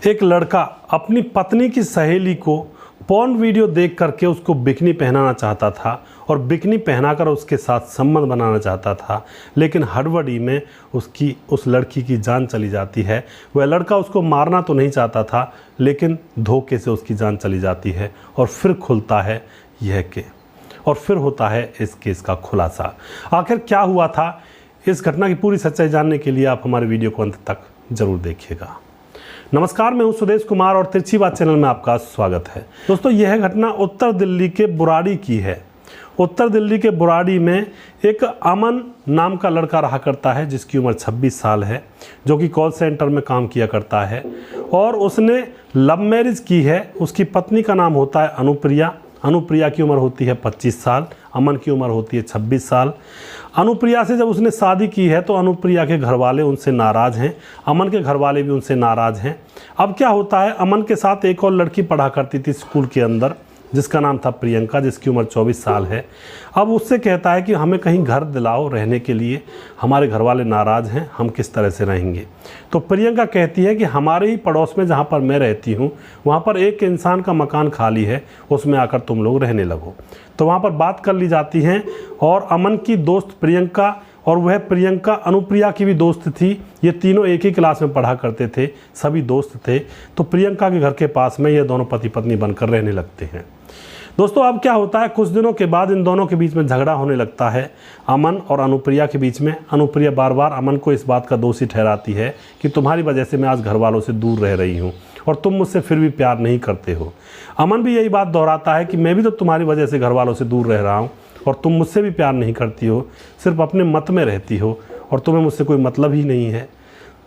एक लड़का अपनी पत्नी की सहेली को पॉर्न वीडियो देख करके उसको बिकनी पहनाना चाहता था और बिकनी पहनाकर उसके साथ संबंध बनाना चाहता था, लेकिन हड़बड़ी में उस लड़की की जान चली जाती है। वह लड़का उसको मारना तो नहीं चाहता था, लेकिन धोखे से उसकी जान चली जाती है और फिर खुलता है और फिर होता है इस केस का खुलासा। आखिर क्या हुआ था, इस घटना की पूरी सच्चाई जानने के लिए आप हमारे वीडियो को अंत तक जरूर देखिएगा। नमस्कार, मैं हूं सुदेश कुमार और तिरछी बात चैनल में आपका स्वागत है। दोस्तों, यह घटना उत्तर दिल्ली के बुराड़ी की है। उत्तर दिल्ली के बुराड़ी में एक अमन नाम का लड़का रहा करता है, जिसकी उम्र 26 साल है, जो कि कॉल सेंटर में काम किया करता है और उसने लव मैरिज की है। उसकी पत्नी का नाम होता है अनुप्रिया की उम्र होती है 25 साल, अमन की उम्र होती है 26 साल। अनुप्रिया से जब उसने शादी की है तो अनुप्रिया के घरवाले उनसे नाराज़ हैं, अमन के घरवाले भी उनसे नाराज़ हैं। अब क्या होता है, अमन के साथ एक और लड़की पढ़ा करती थी स्कूल के अंदर, जिसका नाम था प्रियंका, जिसकी उम्र 24 साल है। अब उससे कहता है कि हमें कहीं घर दिलाओ रहने के लिए, हमारे घर वाले नाराज़ हैं, हम किस तरह से रहेंगे। तो प्रियंका कहती है कि हमारे ही पड़ोस में जहाँ पर मैं रहती हूँ वहाँ पर एक इंसान का मकान खाली है, उसमें आकर तुम लोग रहने लगो। तो वहाँ पर बात कर ली जाती है और अमन की दोस्त प्रियंका और वह प्रियंका अनुप्रिया की भी दोस्त थी, ये तीनों एक ही क्लास में पढ़ा करते थे, सभी दोस्त थे। तो प्रियंका के घर के पास में ये दोनों पति पत्नी बनकर रहने लगते हैं। दोस्तों, अब क्या होता है, कुछ दिनों के बाद इन दोनों के बीच में झगड़ा होने लगता है, अमन और अनुप्रिया के बीच में। अनुप्रिया बार बार अमन को इस बात का दोषी ठहराती है कि तुम्हारी वजह से मैं आज घर वालों से दूर रह रही हूँ और तुम मुझसे फिर भी प्यार नहीं करते हो। अमन भी यही बात दोहराता है कि मैं भी तो तुम्हारी वजह से घर वालों से दूर रह रहा हूँ और तुम मुझसे भी प्यार नहीं करती हो, सिर्फ अपने मत में रहती हो और तुम्हें मुझसे कोई मतलब ही नहीं है,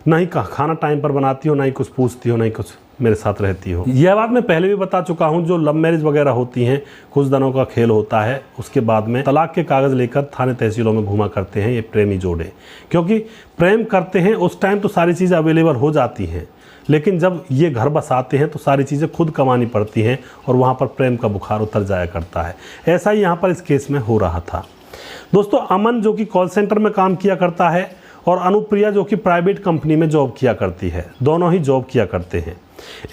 ना ही खाना टाइम पर बनाती हो, ना ही कुछ पूछती हो, ना ही कुछ मेरे साथ रहती हो। यह बात मैं पहले भी बता चुका हूँ, जो लव मैरिज वगैरह होती हैं कुछ दिनों का खेल होता है, उसके बाद में तलाक के कागज़ लेकर थाने तहसीलों में घूमा करते हैं ये प्रेमी जोड़े। क्योंकि प्रेम करते हैं उस टाइम तो सारी चीज़ें अवेलेबल हो जाती हैं, लेकिन जब ये घर बसाते हैं तो सारी चीज़ें खुद कमानी पड़ती हैं और वहाँ पर प्रेम का बुखार उतर जाया करता है। ऐसा ही यहाँ पर इस केस में हो रहा था। दोस्तों, अमन जो कि कॉल सेंटर में काम किया करता है और अनुप्रिया जो कि प्राइवेट कंपनी में जॉब किया करती है, दोनों ही जॉब किया करते हैं।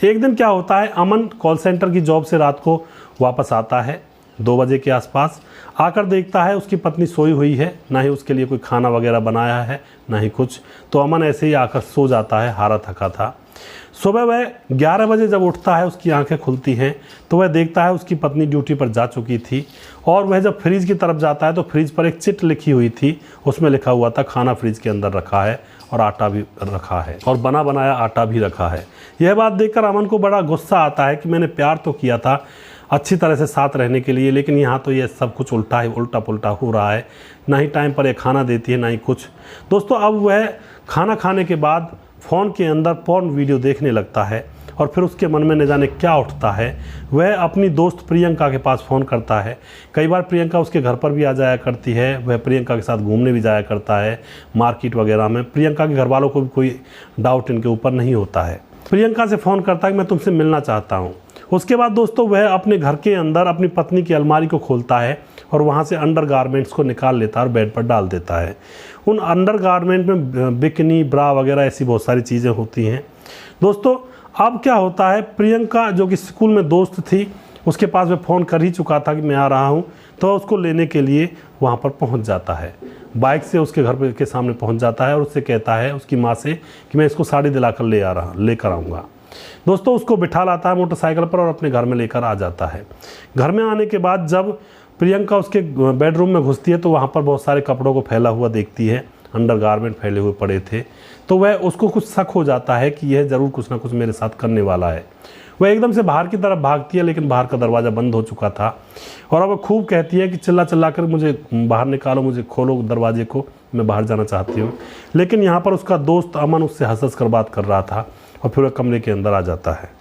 एक दिन क्या होता है, अमन कॉल सेंटर की जॉब से रात को वापस आता है 2 बजे के आसपास। आकर देखता है उसकी पत्नी सोई हुई है, ना ही उसके लिए कोई खाना वगैरह बनाया है, ना ही कुछ। तो अमन ऐसे ही आकर सो जाता है, हारा थका था। सुबह वह 11 बजे जब उठता है, उसकी आंखें खुलती हैं तो वह देखता है उसकी पत्नी ड्यूटी पर जा चुकी थी। और वह जब फ्रिज की तरफ जाता है तो फ्रिज पर एक चिट लिखी हुई थी, उसमें लिखा हुआ था खाना फ्रिज के अंदर रखा है और आटा भी रखा है और बना बनाया आटा भी रखा है। यह बात देखकर अमन को बड़ा गुस्सा आता है कि मैंने प्यार तो किया था अच्छी तरह से साथ रहने के लिए, लेकिन यहाँ तो ये सब कुछ उल्टा पुल्टा हो रहा है। ना ही टाइम पर ये खाना देती है, ना ही कुछ। दोस्तों, अब वह खाना खाने के बाद फ़ोन के अंदर पॉर्न वीडियो देखने लगता है और फिर उसके मन में न जाने क्या उठता है। वह अपनी दोस्त प्रियंका के पास फ़ोन करता है। कई बार प्रियंका उसके घर पर भी आ जाया करती है, वह प्रियंका के साथ घूमने भी जाया करता है मार्केट वगैरह में। प्रियंका के घर वालों को भी कोई डाउट इनके ऊपर नहीं होता है। प्रियंका से फ़ोन करता है कि मैं तुमसे मिलना चाहता हूँ। उसके बाद दोस्तों, वह अपने घर के अंदर अपनी पत्नी की अलमारी को खोलता है और वहाँ से अंडरगारमेंट्स को निकाल लेता है और बेड पर डाल देता है। उन अंडरगारमेंट में बिकनी, ब्रा वगैरह ऐसी बहुत सारी चीज़ें होती हैं। दोस्तों, अब क्या होता है, प्रियंका जो कि स्कूल में दोस्त थी, उसके पास मैं फ़ोन कर ही चुका था कि मैं आ रहा हूँ, तो उसको लेने के लिए वहाँ पर पहुँच जाता है। बाइक से उसके घर के सामने पहुँच जाता है और उससे कहता है उसकी माँ से कि मैं इसको साड़ी दिलाकर लेकर आऊँगा। दोस्तों, उसको बिठा लाता है मोटरसाइकिल पर और अपने घर में लेकर आ जाता है। घर में आने के बाद जब प्रियंका उसके बेडरूम में घुसती है तो वहाँ पर बहुत सारे कपड़ों को फैला हुआ देखती है, अंडरगारमेंट फैले हुए पड़े थे। तो वह उसको कुछ शक हो जाता है कि यह ज़रूर कुछ ना कुछ मेरे साथ करने वाला है। वह एकदम से बाहर की तरफ भागती है, लेकिन बाहर का दरवाज़ा बंद हो चुका था और अब वह खूब कहती है कि चिल्ला कर मुझे बाहर निकालो, मुझे खोलो दरवाजे को, मैं बाहर जाना चाहती हूँ। लेकिन यहाँ पर उसका दोस्त अमन उससे हंस कर बात कर रहा था और फिर वह कमरे के अंदर आ जाता है।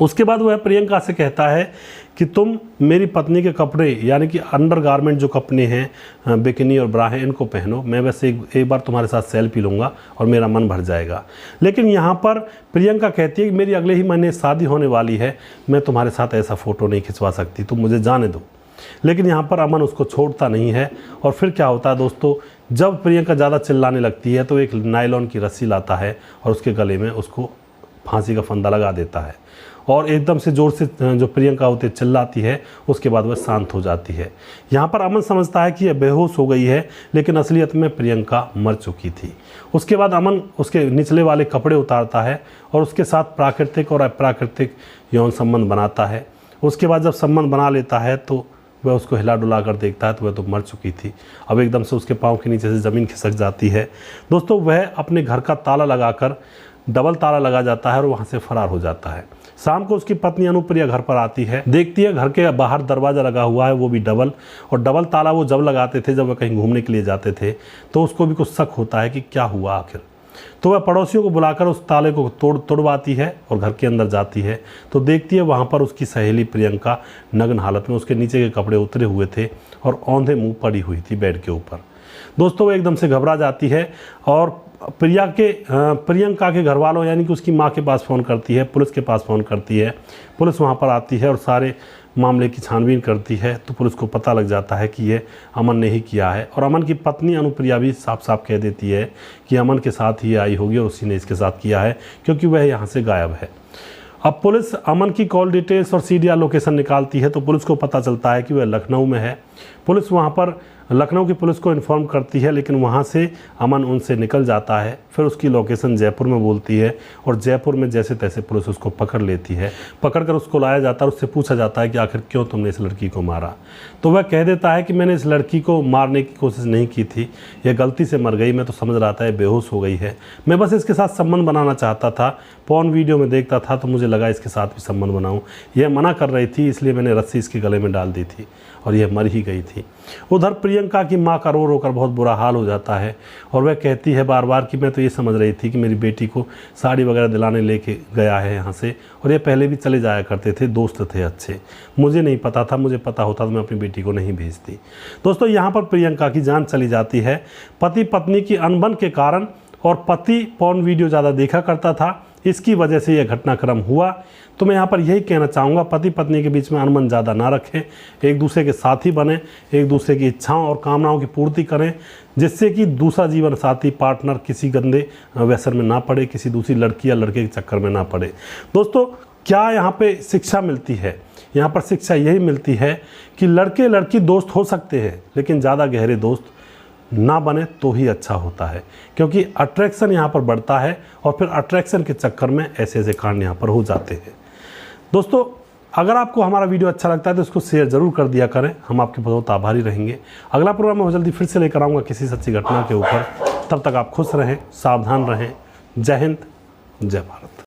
उसके बाद वह प्रियंका से कहता है कि तुम मेरी पत्नी के कपड़े यानी कि अंडरगारमेंट जो कपड़े हैं, बिकिनी और ब्रा हैं, इनको पहनो। मैं वैसे एक बार तुम्हारे साथ सेल्फी लूँगा और मेरा मन भर जाएगा। लेकिन यहाँ पर प्रियंका कहती है कि मेरी अगले ही महीने शादी होने वाली है, मैं तुम्हारे साथ ऐसा फ़ोटो नहीं खिंचवा सकती, तुम मुझे जाने दो। लेकिन यहाँ पर अमन उसको छोड़ता नहीं है। और फिर क्या होता है दोस्तों, जब प्रियंका ज़्यादा चिल्लाने लगती है तो एक नायलॉन की रस्सी लाता है और उसके गले में उसको फांसी का फंदा लगा देता है और एकदम से ज़ोर से जो प्रियंका होती है चिल्लाती है, उसके बाद वह शांत हो जाती है। यहाँ पर अमन समझता है कि यह बेहोश हो गई है, लेकिन असलियत में प्रियंका मर चुकी थी। उसके बाद अमन उसके निचले वाले कपड़े उतारता है और उसके साथ प्राकृतिक और अप्राकृतिक यौन संबंध बनाता है। उसके बाद जब संबंध बना लेता है तो वह उसको हिला डुला कर देखता है तो वह तो मर चुकी थी। अब एकदम से उसके पाँव के नीचे से ज़मीन खिसक जाती है। दोस्तों, वह अपने घर का ताला लगाकर डबल ताला लगा जाता है और वहाँ से फरार हो जाता है। शाम को उसकी पत्नी अनुप्रिया घर पर आती है, देखती है घर के बाहर दरवाज़ा लगा हुआ है, वो भी डबल, और डबल ताला वो जब लगाते थे जब वह कहीं घूमने के लिए जाते थे, तो उसको भी कुछ शक होता है कि क्या हुआ आखिर। तो वह पड़ोसियों को बुलाकर उस ताले को तोड़वाती है और घर के अंदर जाती है तो देखती है वहाँ पर उसकी सहेली प्रियंका नग्न हालत में, उसके नीचे के कपड़े उतरे हुए थे और औंधे मुँह पड़ी हुई थी बेड के ऊपर। दोस्तों, वो एकदम से घबरा जाती है और प्रियंका के घर वालों यानी कि उसकी माँ के पास फ़ोन करती है, पुलिस के पास फ़ोन करती है। पुलिस वहाँ पर आती है और सारे मामले की छानबीन करती है तो पुलिस को पता लग जाता है कि ये अमन ने ही किया है। और अमन की पत्नी अनुप्रिया भी साफ साफ कह देती है कि अमन के साथ ही आई होगी और उसी ने इसके साथ किया है, क्योंकि वह यहाँ से गायब है। अब पुलिस अमन की कॉल डिटेल्स और सीडीआर लोकेशन निकालती है तो पुलिस को पता चलता है कि वह लखनऊ में है। पुलिस वहाँ पर लखनऊ की पुलिस को इन्फॉर्म करती है, लेकिन वहाँ से अमन उनसे निकल जाता है। फिर उसकी लोकेशन जयपुर में बोलती है और जयपुर में जैसे तैसे पुलिस उसको पकड़ लेती है। पकड़कर उसको लाया जाता है और उससे पूछा जाता है कि आखिर क्यों तुमने इस लड़की को मारा। तो वह कह देता है कि मैंने इस लड़की को मारने की कोशिश नहीं की थी, यह गलती से मर गई। मैं तो समझ रहा था ये बेहोश हो गई है, मैं बस इसके साथ संबंध बनाना चाहता था। पॉर्न वीडियो में देखता था तो मुझे लगा इसके साथ भी संबंध बनाऊं। यह मना कर रही थी, इसलिए मैंने रस्सी इसके गले में डाल दी थी और यह मर ही गई थी। उधर प्रियंका की माँ का रो रो कर बहुत बुरा हाल हो जाता है और वह कहती है बार बार कि मैं तो ये समझ रही थी कि मेरी बेटी को साड़ी वगैरह दिलाने लेके गया है यहाँ से, और ये पहले भी चले जाया करते थे, दोस्त थे अच्छे, मुझे नहीं पता था, मुझे पता होता तो मैं अपनी बेटी को नहीं भेजती। दोस्तों, यहाँ पर प्रियंका की जान चली जाती है पति पत्नी की अनबन के कारण, और पति पॉर्न वीडियो ज़्यादा देखा करता था, इसकी वजह से यह घटनाक्रम हुआ। तो मैं यहाँ पर यही कहना चाहूँगा, पति पत्नी के बीच में अनबन ज़्यादा ना रखें, एक दूसरे के साथी बने, एक दूसरे की इच्छाओं और कामनाओं की पूर्ति करें, जिससे कि दूसरा जीवन साथी पार्टनर किसी गंदे व्यसन में ना पड़े, किसी दूसरी लड़की या लड़के के चक्कर में ना पड़े। दोस्तों, क्या यहाँ पे शिक्षा मिलती है? यहाँ पर शिक्षा यही मिलती है कि लड़के लड़की दोस्त हो सकते हैं, लेकिन ज़्यादा गहरे दोस्त ना बने तो ही अच्छा होता है, क्योंकि अट्रैक्शन यहाँ पर बढ़ता है और फिर अट्रैक्शन के चक्कर में ऐसे ऐसे कांड यहाँ पर हो जाते हैं। दोस्तों, अगर आपको हमारा वीडियो अच्छा लगता है तो इसको शेयर ज़रूर कर दिया करें, हम आपके बहुत आभारी रहेंगे। अगला प्रोग्राम मैं जल्दी फिर से लेकर आऊँगा किसी सच्ची घटना के ऊपर। तब तक आप खुश रहें, सावधान रहें। जय हिंद, जय भारत।